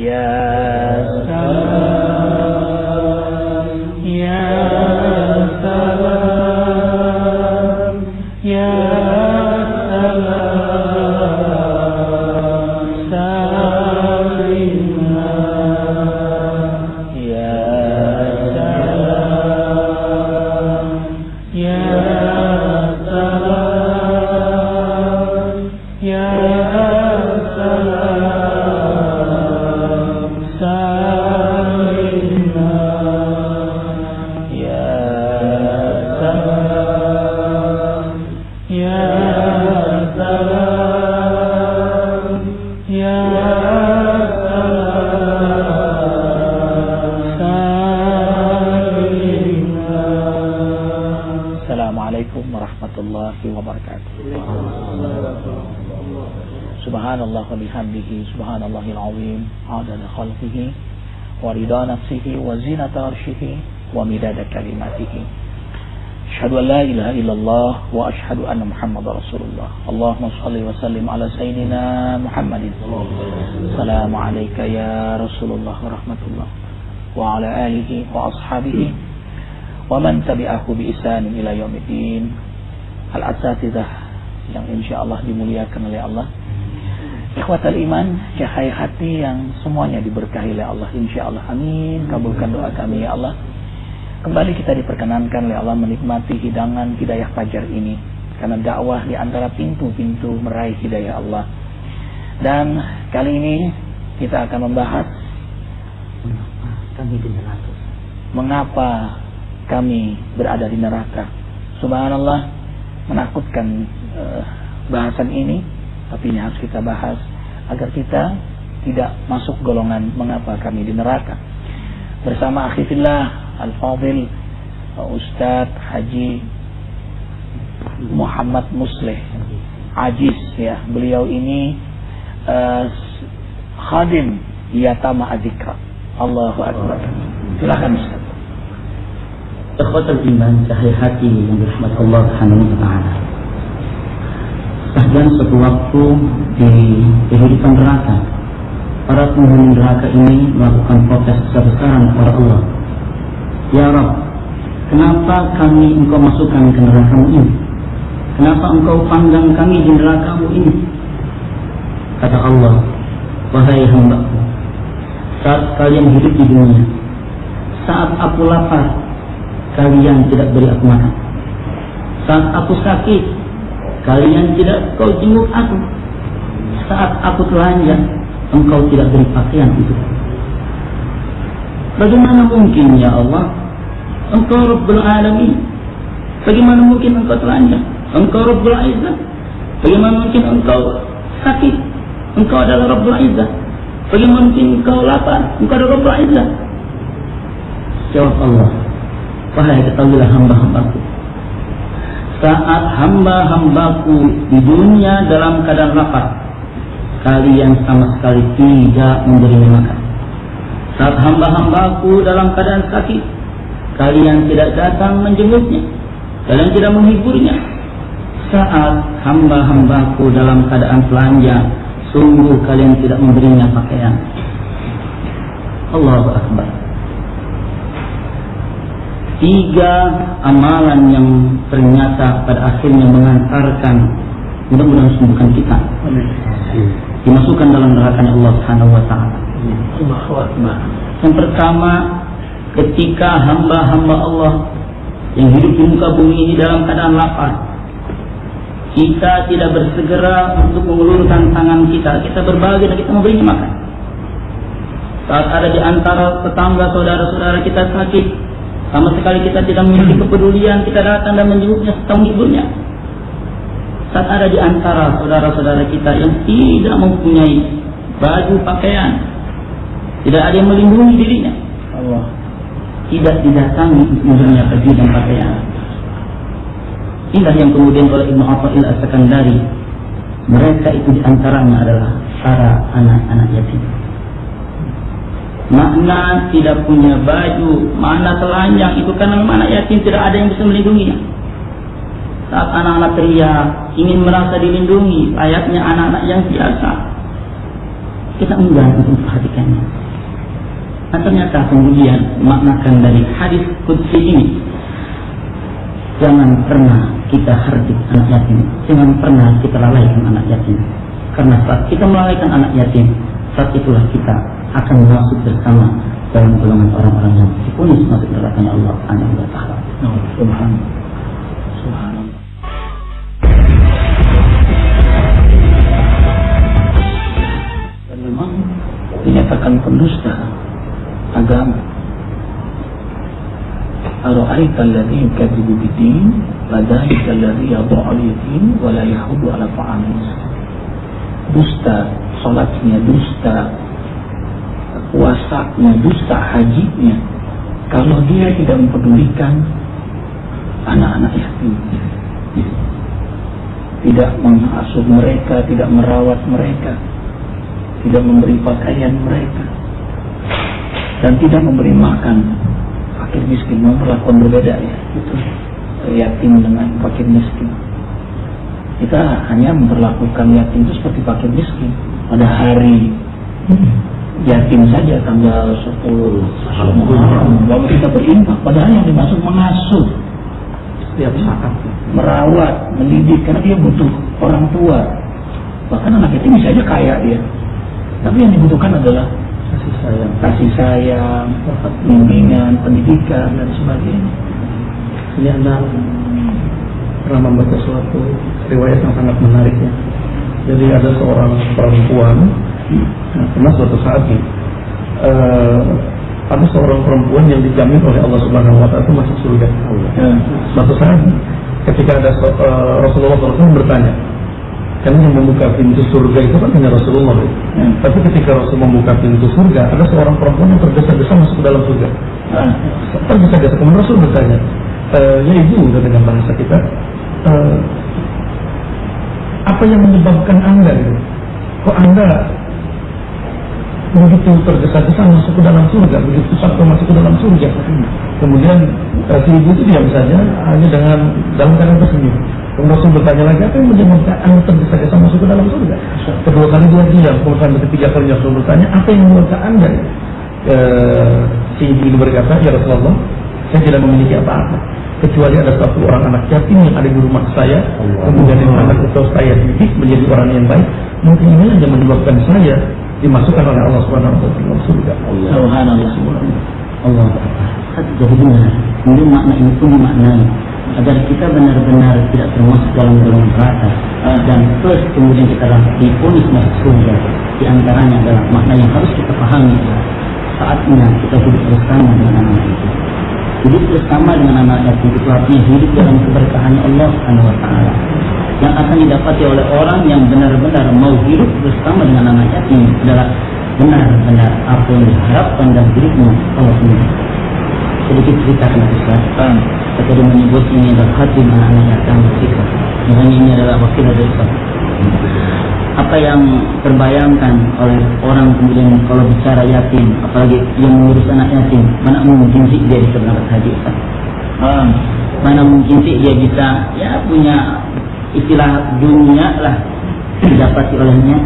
Ya salam, ya salam, ya salam, salimna. Ya salam, ya salam, ya salam, salimna. Ya salam, ya salam, ya salam, salimna. Assalamualaikum warahmatullahi wabarakatuh. Subhanallah wa bihamdihi, subhanallahil azim, adada khalqihi wa rida nafsihi wa zinata arshihi wa midada kalimatihi. Asyhadu an la ilaha illallah wa asyhadu anna Muhammadar Rasulullah. Allahumma shalli wa sallim ala sayyidina Muhammadin. Assalamu alayka ya Rasulullah wa rahmatullah wa ala alihi wa ashabihi wa man tabi'ahu bi ihsan ila yaumiddin. Al-asatidzah yang insyaallah dimuliakan oleh Allah. Ikhwatal iman, cahaya hati yang semuanya diberkahi oleh Allah, insyaallah. Amin. Kabulkan doa kami ya Allah. Kembali kita diperkenankan oleh Allah menikmati hidangan hidayah fajar ini, karena dakwah di antara pintu-pintu meraih hidayah Allah. Dan kali ini kita akan membahas mengapa kami berada di neraka. Subhanallah, menakutkan bahasan ini, tapi ini harus kita bahas agar kita tidak masuk golongan mengapa kami di neraka. Bersama akhi fillah Al-Fadhil Ustadz Haji Muhammad Musleh Ajiz ya. Beliau ini khadim Yatama Adzikra. Allahu Akbar. Silakan Ustaz. Ikhwatul iman, cahaya hati yang dirahmati Allah Subhanahu wa taala. Bahkan suatu waktu di kehidupan neraka, para penghuni neraka ini melakukan protes besar-besaran kepada Allah. Ya Rabb, kenapa kami engkau masukkan ke neraka-Mu ini? Kenapa engkau panggang kami di neraka-Mu ini? Kata Allah, wahai hamba-Ku, saat kalian hidup di dunia, saat aku lapar, kalian tidak beri aku makan. Saat aku sakit, kalian tidak kau jenguk aku. Saat aku telanjang, engkau tidak beri pakaian itu. Bagaimana mungkin ya Allah? Engkau Rabbul Alamin. Bagaimana mungkin engkau telanjang? Engkau Rabbul Izzah. Bagaimana mungkin engkau sakit? Engkau adalah Rabbul Izzah. Bagaimana mungkin engkau lapar? Engkau adalah Rabbul Izzah. Jawab Allah, wahai ketahuilah hamba-hambaku, saat hamba-hambaku di dunia dalam keadaan lapar, kalian sama sekali tidak memberinya makan. Saat hamba-hambaku dalam keadaan sakit, kalian tidak datang menjenguknya, kalian tidak menghiburnya. Saat hamba-hambaku dalam keadaan telanjang, sungguh kalian tidak memberinya pakaian. Allahu Akbar. 3 amalan yang ternyata pada akhirnya mengantarkan, mudah-mudahan sembuhkan kita, dimasukkan dalam neraka Allah Subhanahu wa taala. Yang pertama, ketika hamba-hamba Allah yang hidup di muka bumi ini dalam keadaan lapar, kita tidak bersegera untuk mengulurkan tangan kita berbagi dan kita memberinya makan. Saat ada di antara tetangga saudara-saudara kita sakit, sama sekali kita tidak memiliki kepedulian, kita datang dan menjenguknya serta menghiburnya. Saat ada di antara saudara-saudara kita yang tidak mempunyai baju pakaian, tidak ada yang melindungi dirinya, Allah tidak didatangi untuk memberinya baju dan pakaian. Inilah yang kemudian oleh Ibnu Athaillah As-Sakandari, mereka itu diantaranya adalah para anak-anak yatim. Makna tidak punya baju, makna telanjang itu karena memang anak yatim tidak ada yang bisa melindunginya. Saat anak-anak teriak ingin merasa dilindungi, layaknya anak-anak yang biasa, kita enggan untuk memperhatikannya. Nah, ternyata kemudian maknakan dari hadis qudsi ini, jangan pernah kita hardik anak yatim, jangan pernah kita lalaikan anak yatim. Karena saat kita melalaikan anak yatim, saat itulah kita akan masuk bersama dalam golongan orang-orang yang diponis masuk neraka Allah Subhanahu wa taala. Subhanallah. Dan memang dinyatakan pendusta agama. Ara'aita alladhi yukadzibu bid-din fadhalika alladhi yad'u al-yatim wa la yahuddu 'ala ta'amil miskin. Dusta salatnya, dusta puasanya, dusta hajinya, kalau dia tidak mempedulikan anak-anak yatim, tidak mengasuh mereka, tidak merawat mereka, tidak memberi pakaian mereka, dan tidak memberi makan fakir miskin. Memperlakukan berbeda ya, itu yatim dengan fakir miskin. Kita hanya memperlakukan yatim itu seperti fakir miskin. Pada hari yatim saja tanggal 10 bahwa kita berinfak, padahal yang dimaksud mengasuh setiap saat, merawat, mendidik, karena dia butuh orang tua. Bahkan anak yatim bisa aja kaya dia, tapi yang dibutuhkan adalah kasih sayang, bimbingan, pendidikan dan sebagainya. Ini Anda pernah membaca suatu riwayat yang sangat menarik ya. Jadi ada seorang perempuan, pernah suatu saat ada seorang perempuan yang dijamin oleh Allah Subhanahu wa taala masuk surga. Suatu saat ketika ada Rasulullah SAW bertanya, karena yang membuka pintu surga itu kan hanya Rasulullah. Tapi ketika Rasul membuka pintu surga, ada seorang perempuan yang tergesa-gesa masuk ke dalam surga. Tergesa-gesa, kemudian Rasul bertanya, ya ibu, dengan bahasa kita, apa yang menyebabkan Anda gitu? Kok Anda begitu tergesa-gesa masuk ke dalam surga, begitu cepat masuk ke dalam surga? Kemudian si ibu itu diam saja, hanya dalam keadaan tersenyum. Kemudian Rasul bertanya lagi, apa yang menyebabkan Anda tergesa-gesa masuk ke dalam surga? Kedua kali dia diam, kemudian ketiga kali Rasul bertanya, apa yang menyebabkan Anda? Si ibu itu berkata, ya Rasulullah, saya tidak memiliki apa-apa, kecuali ada satu orang anak yatim yang ada di rumah saya, kemudian anak itu saya didik menjadi orang yang baik. Mungkin ini yang menyebabkan saya dimasukkan oleh Allah Subhanahu wa taala dalam surga. Subhanallah. Allah. Jadi benar. Ini makna ini pun dimaknai agar kita benar-benar tidak termasuk dalam golongan neraka, dan plus kemudian kita diponis masuk surga. Di antaranya adalah makna yang harus kita pahami, saatnya kita hidup bersama dengan anak itu. Hidup bersama dengan anak yatim itu artinya hidup dalam keberkahan Allah Subhanahu wa taala yang akan didapati oleh orang yang benar-benar mau hidup bersama dengan anak yatim adalah benar-benar apa yang diharapkan dalam hidupnya Allah sendiri. Sedikit cerita tentang Islam. Ketika menyebut ini adalah khatim anak yatim kita. Ini adalah wakil dari Islam. Apa yang terbayangkan oleh orang kemudian kalau bicara yatim, apalagi yang mengurus anak yatim, mana mungkin sih dia bisa berangkat haji, Ustaz? Mana mungkin sih dia bisa punya istilah dunia lah didapati olehnya,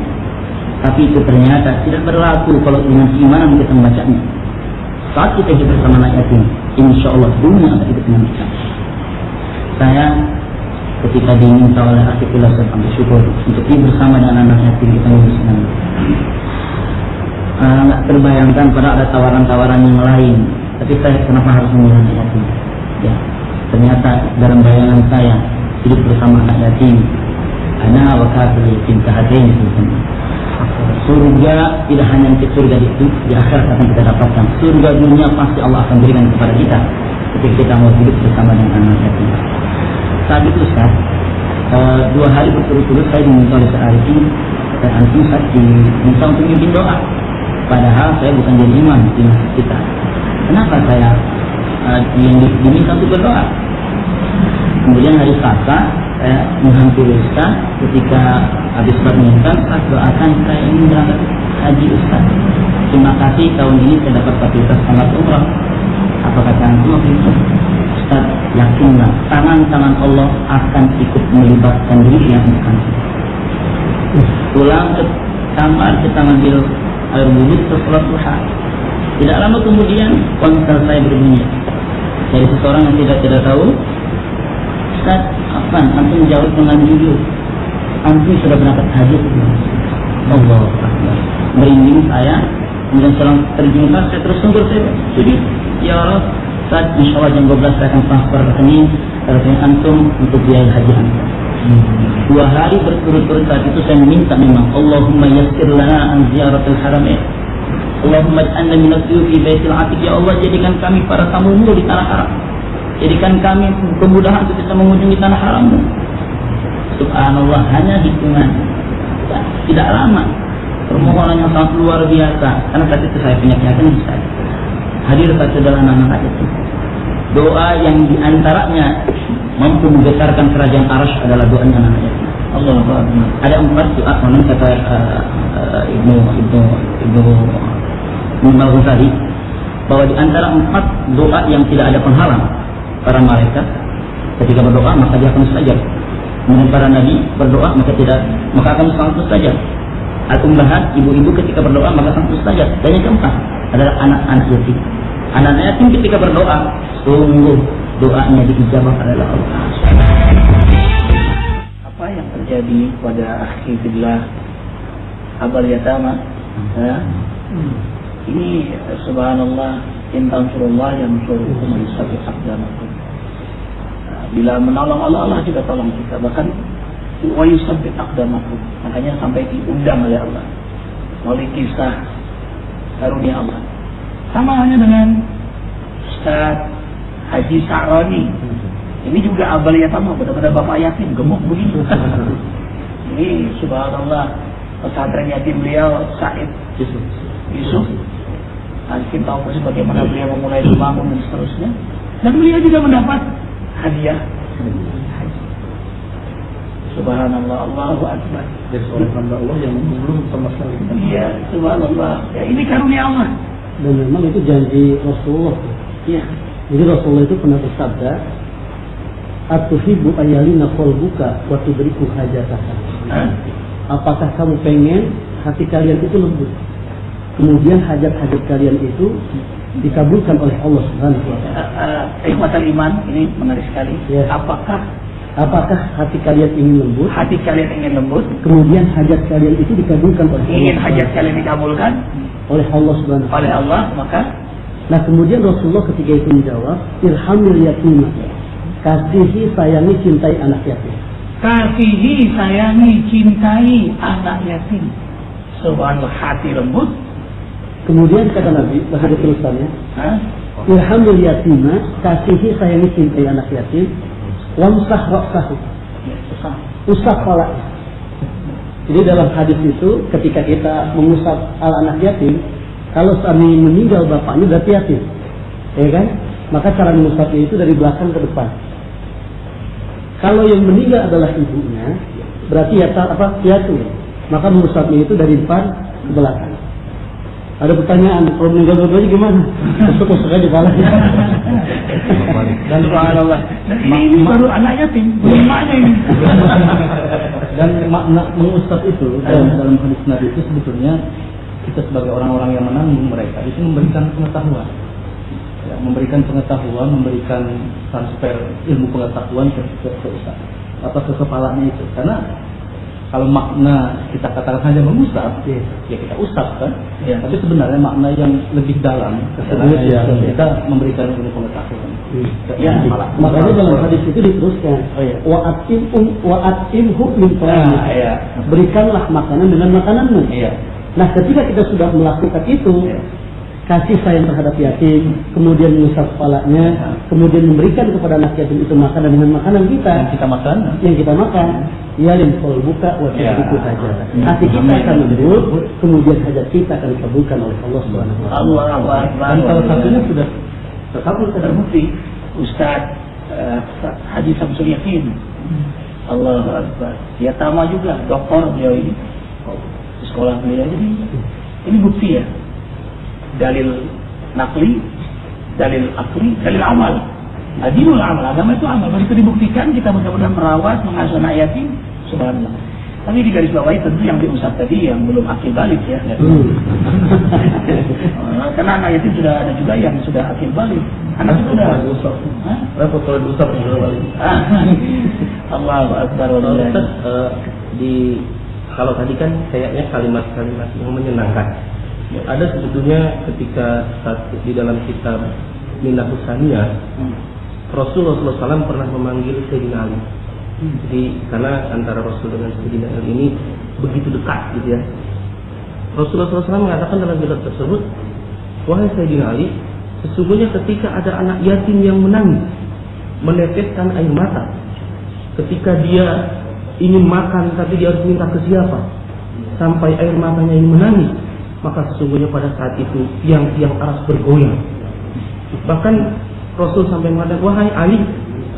tapi itu ternyata tidak berlaku kalau dengan keimanan kita membacanya. Saat kita hidup bersama anak yatim, insya Allah dunia akan hidup dengan kita. Saya ketika diminta oleh Asyikullah saya ambil syukur untuk hidup bersama dengan anak yatim, kita menguruskan. Nggak terbayangkan pada ada tawaran-tawaran yang lain, tapi saya kenapa harus memilih anak yatim? Ya, ternyata dalam bayangan saya hidup bersama anak yatim, ana wa kafir yatim kahadain sebenarnya. Surga tidak hanya untuk surga di akhirat akan kita dapatkan. Surga dunia pasti Allah akan berikan kepada kita ketika kita mau hidup bersama dengan anak yatim. Saat itu Ustaz, 2 hari berturut-turut saya diminta oleh Arifin dan Arifin saat diminta untuk mimpin doa. Padahal saya bukan jadi imam di masjid kita. Kenapa saya diminta untuk berdoa? Kemudian hari Selasa saya menghampiri Ustaz ketika habis berminta, Ustaz doakan saya ingin berangkat haji Ustaz. Terima kasih tahun ini saya dapat fasilitas sangat umrah. Apa kata antum waktu itu? Ustaz, yakinlah tangan-tangan Allah akan ikut melibatkan diri yang bukan. Pulang ke kamar kita ngambil air wudhu, terus sholat duha. Tidak lama kemudian ponsel saya berbunyi. Dari seseorang yang tidak tahu, Ustaz, apa? Antum jawab dengan jujur. Antum sudah berangkat haji? Allah Akbar. Merinding saya, kemudian selang terjungkar, saya terus sungkur, saya sujud. Ya Allah, Ustaz, insya Allah jam 12 saya akan transfer rekening antum untuk biaya haji antum. 2 hari berturut-turut saat itu saya meminta memang, Allahumma yassir lana an ziyaratil haramain. Allahumma ij'alna min as-suyufi baitil atiq. Ya Allah, jadikan kami para tamu-Mu di tanah haram. Jadikan kami kemudahan untuk bisa mengunjungi tanah haram-Mu. Subhanallah, hanya hitungan. Tidak lama. Permohonan yang sangat luar biasa. Karena saat itu saya punya keyakinan bisa hadir satu dalam anak-anak itu. Doa yang diantaranya mampu menggetarkan kerajaan Arsy adalah doanya anak yatim. Allah Akbar. Ada 4 doa, konon kata Ibnu Al-Ghazali, bahwa di antara 4 doa yang tidak ada penghalang para malaikat ketika berdoa maka dia akan mustajab. Kemudian para nabi berdoa maka akan sangat mustajab. Al-ummahat, ibu-ibu ketika berdoa maka sangat mustajab. Dan yang keempat adalah anak-anak yatim. Anak-anak yatim ketika berdoa sungguh doanya diijabah oleh Allah. Apa yang terjadi pada akhi fillah abal yatama? Ini subhanallah, in tansurullah yansurukum wa yusabbit aqdamakum. Bila menolong Allah juga tolong kita, bahkan wa yusabbit aqdamakum. Makanya sampai diundang oleh Allah melalui kisah karunia Allah. Sama halnya dengan Ustaz Haji Sa'rani. Ini juga abal yatama, benar-benar bapak yatim, gemuk begitu. Ini subhanallah, pesantren yatim beliau Said Yusuf. Kita tahu persis bagaimana beliau memulai membangun dan seterusnya. Dan beliau juga mendapat hadiah. Subhanallah, Allahu Akbar. Dari seorang hamba Allah yang belum sama sekali. Iya, subhanallah. Ya, ini karunia Allah. Dan memang itu janji Rasulullah. Iya. Jadi Rasulullah itu pernah bersabda, "Atuhibbu ayyalina qalbuka wa tudriku hajataka." Apakah kamu pengen hati kalian itu lembut? Kemudian hajat-hajat kalian itu dikabulkan oleh Allah Subhanahu wa taala. Ikhwatal iman, ini menarik sekali. Ya. Apakah hati kalian ingin lembut? Hati kalian ingin lembut, Kemudian hajat kalian itu dikabulkan oleh Allah. ingin hajat kalian dikabulkan Oleh Allah Subhanahu wa taala. oleh Allah, maka Nah, kemudian Rasulullah ketika itu menjawab, "Irhamil yatimah." Kasihi, sayangi, cintai anak yatim. kasihi, sayangi, cintai anak yatim. Subhanallah, hati lembut. Kemudian kata Nabi, bahasa terusannya, "Irhamil yatimah." Kasihi, sayangi, cintai anak yatim. Wamsah ra'sahu. Usap kepalanya. Jadi dalam hadis itu, ketika kita mengusap anak yatim, kalau suami meninggal bapaknya berarti yatim, ya kan? Maka cara mengusapnya itu dari belakang ke depan. Kalau yang meninggal adalah ibunya, berarti yatim. Maka mengusapnya itu dari depan ke belakang. Ada pertanyaan, kalau meninggal dua-duanya gimana? Tusuk-tusuk aja kepalanya. Dan subhanallah, ini baru anak yatim, belum maknya ini. Dan makna mengusap itu dalam hadis Nabi itu sebetulnya kita sebagai orang-orang yang menanggung mereka itu memberikan pengetahuan, ya, memberikan transfer ilmu pengetahuan ke kepalanya itu. Karena kalau makna kita katakan hanya mengusap, ya kita usap kan. Ya. Tapi sebenarnya makna yang lebih dalam kita memberikan ilmu pengetahuan. Ya. Makanya dalam hadis itu diteruskan, wa'atimhu min ta'amik. Berikanlah makanan dengan makananmu. Iya. Nah, ketika kita sudah melakukan itu, kasih sayang terhadap yatim, kemudian mengusap kepalanya, kemudian memberikan kepada anak yatim itu makanan dengan makanan kita yang kita makan, yalim kol buka waktu itu saja. Hati kita akan lembut, kemudian hajat kita akan dikabulkan oleh Allah Subhanahu wa taala. Dan salah satunya sudah terkabul, terbukti. Ustaz Haji Samsul Yakin, Allahu Akbar. Yatama juga, doktor beliau ini, sekolah beliau. Jadi ini bukti ya. Dalil nakli, dalil akli, dalil amal. Adilul amal, agama itu amal. Begitu dibuktikan kita benar-benar merawat, mengasuh anak yatim, subhanallah. Tapi di garis bawahi tentu yang diusap tadi yang belum akil balik ya. Karena anak yatim sudah ada juga yang sudah akil balik. Anak itu sudah diusap. Repot kalau diusap sudah balik. Allahu Akbar. Kalau tadi kan kayaknya kalimat-kalimat yang menyenangkan. Ada sebetulnya ketika di dalam kitab Minahus Saniyah, Rasulullah SAW pernah memanggil Sayyidina Ali. Jadi karena antara Rasul dengan Sayyidina Ali ini begitu dekat gitu ya. Rasulullah SAW mengatakan dalam kitab tersebut, wahai Sayyidina Ali, sesungguhnya ketika ada anak yatim yang menangis, meneteskan air mata, ketika dia ingin makan tapi dia harus minta ke siapa, sampai air matanya ini menangis, maka sesungguhnya pada saat itu tiang-tiang aras bergoyang. Bahkan Rasul sampai mengatakan, wahai Ali,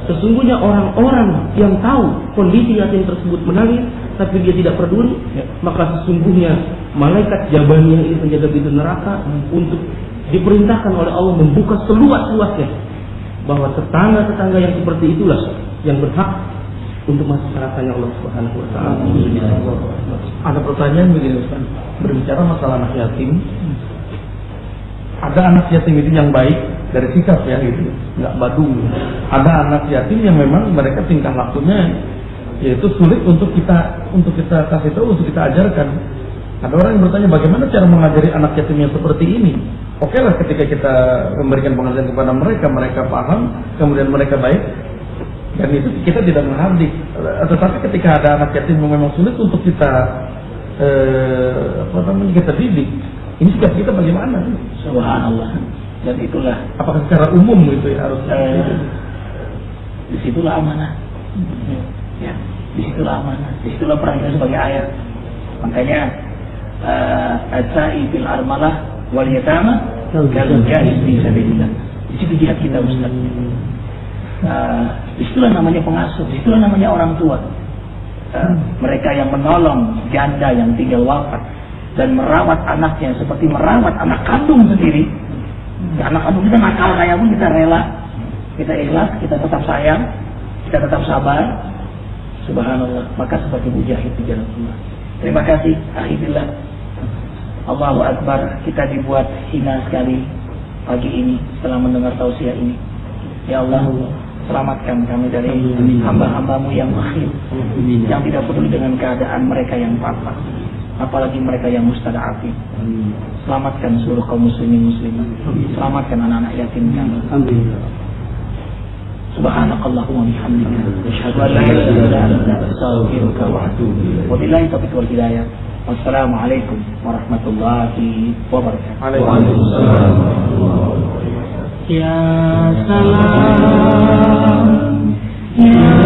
sesungguhnya orang-orang yang tahu kondisi yatim tersebut menangis tapi dia tidak peduli, maka sesungguhnya malaikat Jabaniyah ini penjaga pintu neraka untuk diperintahkan oleh Allah membuka seluas-luasnya, bahwa tetangga-tetangga yang seperti itulah yang berhak untuk masuk nerakanya Allah Subhanahu wa taala. Ada pertanyaan begini Ustaz, berbicara masalah anak yatim. Ada anak yatim itu yang baik dari sikap ya gitu, nggak badung. Ada anak yatim yang memang mereka tingkah lakunya yaitu sulit untuk kita kasih tahu, untuk kita ajarkan. Ada orang yang bertanya bagaimana cara mengajari anak yatim yang seperti ini. Oke lah ketika kita memberikan pengajaran kepada mereka, mereka paham, kemudian mereka baik, dan itu kita tidak menghardik. Tetapi ketika ada anak yatim yang memang sulit untuk kita kita didik, ini sikap kita bagaimana? Subhanallah. Dan itulah, apakah secara umum itu ya harus disitulah amanah. Ya, disitulah amanah. Disitulah peran kita sebagai ayah. Makanya at-sa'i fil armalah wal yatama kal mujahid fi sabilillah. Itu jihad kita Ustaz. Disitulah namanya pengasuh, disitulah namanya orang tua. Mereka yang menolong janda yang tinggal wafat dan merawat anaknya seperti merawat anak kandung sendiri. Anak kandung kita nakal kayak pun kita rela, kita ikhlas, kita tetap sayang, kita tetap sabar. Subhanallah. Maka seperti mujahid di jalan Allah. Terima kasih. Alhamdulillah. Allahu Akbar. Kita dibuat hina sekali pagi ini setelah mendengar tausiah ini. Ya Allah, selamatkan kami dari hamba-hambamu yang bakhil, yang tidak peduli dengan keadaan mereka yang papa, apalagi mereka yang mustada'afin. Selamatkan seluruh kaum muslimin muslimat. Selamatkan anak-anak yatim kami. Amin. Subhanakallahumma wa bihamdika asyhadu an la ilaha illa anta astaghfiruka wa atubu ilaik. Wabillahi taufiq wal hidayah. Wassalamualaikum warahmatullahi wabarakatuh. Waalaikumsalam. Ya salam ya